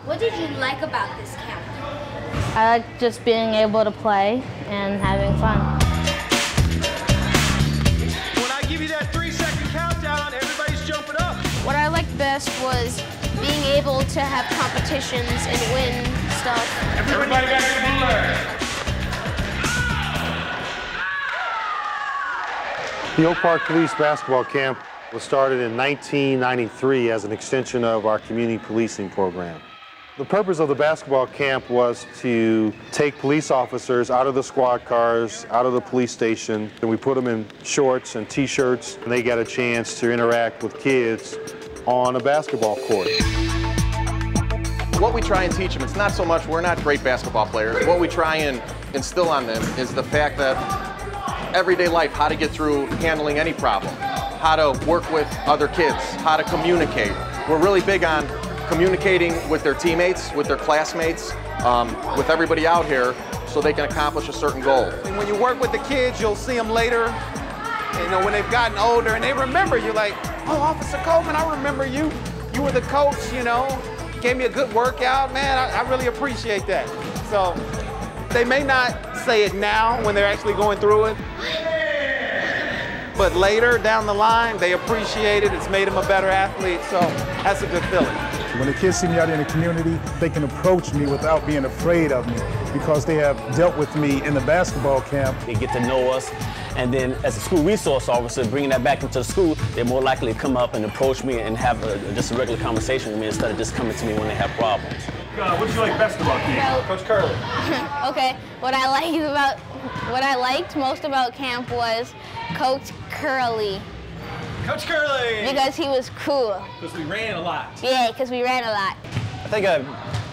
What did you like about this camp? I like just being able to play and having fun. When I give you that 3-second countdown, everybody's jumping up. What I liked best was being able to have competitions and win stuff. Everybody back to the blue. The Oak Park Police Basketball Camp was started in 1993 as an extension of our community policing program. The purpose of the basketball camp was to take police officers out of the squad cars, out of the police station, and we put them in shorts and t-shirts, and they got a chance to interact with kids on a basketball court. What we try and teach them, it's not so much we're not great basketball players. What we try and instill on them is the fact that everyday life, how to get through handling any problem, how to work with other kids, how to communicate. We're really big on communicating with their teammates, with their classmates, with everybody out here so they can accomplish a certain goal. And when you work with the kids, you'll see them later, you know, when they've gotten older and they remember you, like, oh, Officer Coleman, I remember you. You were the coach, you know, gave me a good workout, man, I really appreciate that. So they may not say it now when they're actually going through it, but later down the line, they appreciate it. It's made them a better athlete, so that's a good feeling. When the kids see me out in the community, they can approach me without being afraid of me because they have dealt with me in the basketball camp. They get to know us, and then as a school resource officer, bringing that back into the school, they're more likely to come up and approach me and have just a regular conversation with me instead of just coming to me when they have problems. What did you like best about camp? Coach Kerley. Okay, what I liked most about camp was Coach Kerley. Coach Kerley! Because he was cool. Because we ran a lot. Yeah, because we ran a lot. I think a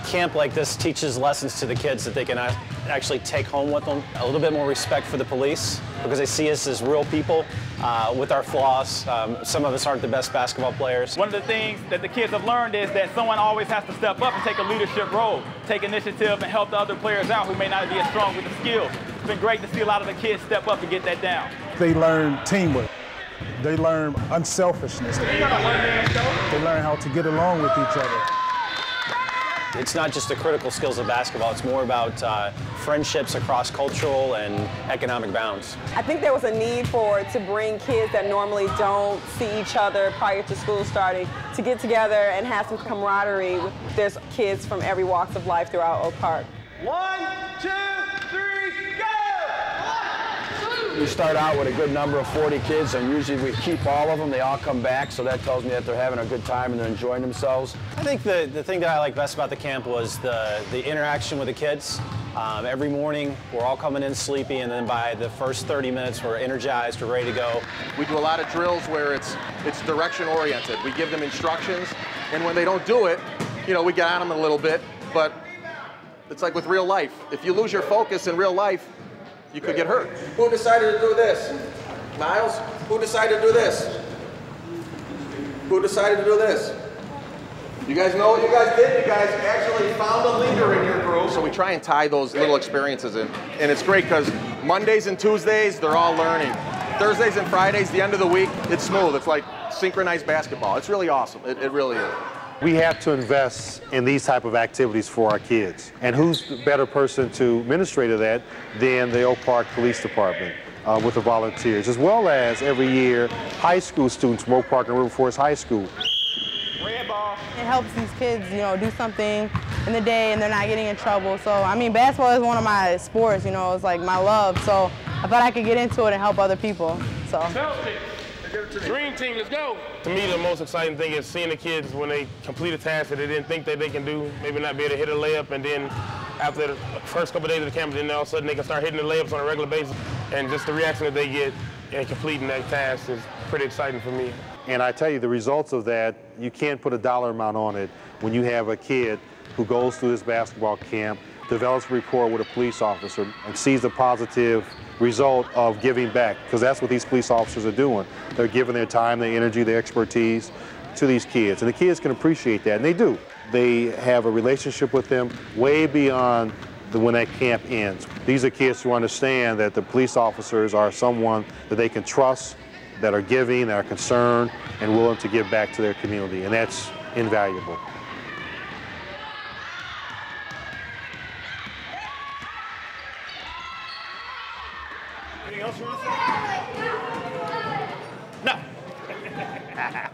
camp like this teaches lessons to the kids that they can actually take home with them. A little bit more respect for the police because they see us as real people with our flaws. Some of us aren't the best basketball players. One of the things that the kids have learned is that someone always has to step up and take a leadership role, take initiative and help the other players out who may not be as strong with the skills. It's been great to see a lot of the kids step up and get that down. They learn teamwork. They learn unselfishness. They learn how to get along with each other. It's not just the critical skills of basketball, it's more about friendships across cultural and economic bounds. I think there was a need to bring kids that normally don't see each other prior to school starting to get together and have some camaraderie. There's kids from every walk of life throughout Oak Park. 1, 2, 3, go! We start out with a good number of 40 kids, and usually we keep all of them. They all come back, so that tells me that they're having a good time and they're enjoying themselves. I think the thing that I like best about the camp was the interaction with the kids. Every morning, we're all coming in sleepy, and then by the first 30 minutes, we're energized, we're ready to go. We do a lot of drills where it's direction-oriented. We give them instructions, and when they don't do it, you know, we get on them a little bit, but it's like with real life. If you lose your focus in real life, you could get hurt. Who decided to do this? Miles? Who decided to do this? Who decided to do this? You guys know what you guys did? You guys actually found a leader in your group. So we try and tie those little experiences in. And it's great because Mondays and Tuesdays, they're all learning. Thursdays and Fridays, the end of the week, it's smooth. It's like synchronized basketball. It's really awesome. It really is. We have to invest in these type of activities for our kids. And who's the better person to administrate that than the Oak Park Police Department with the volunteers, as well as every year high school students from Oak Park and River Forest High School. Red ball. It helps these kids, you know, do something in the day and they're not getting in trouble. So, I mean, basketball is one of my sports, you know, it's like my love. So I thought I could get into it and help other people, so. Dream team, let's go. To me, the most exciting thing is seeing the kids when they complete a task that they didn't think that they can do, maybe not be able to hit a layup, and then after the first couple of days of the camp, then all of a sudden they can start hitting the layups on a regular basis. And just the reaction that they get in completing that task is pretty exciting for me. And I tell you, the results of that, you can't put a dollar amount on it when you have a kid who goes through this basketball camp, develops a rapport with a police officer, and sees the positive result of giving back, because that's what these police officers are doing. They're giving their time, their energy, their expertise to these kids, and the kids can appreciate that, and they do. They have a relationship with them way beyond when that camp ends. These are kids who understand that the police officers are someone that they can trust, that are giving, that are concerned, and willing to give back to their community, and that's invaluable. Anything else you want to say? No.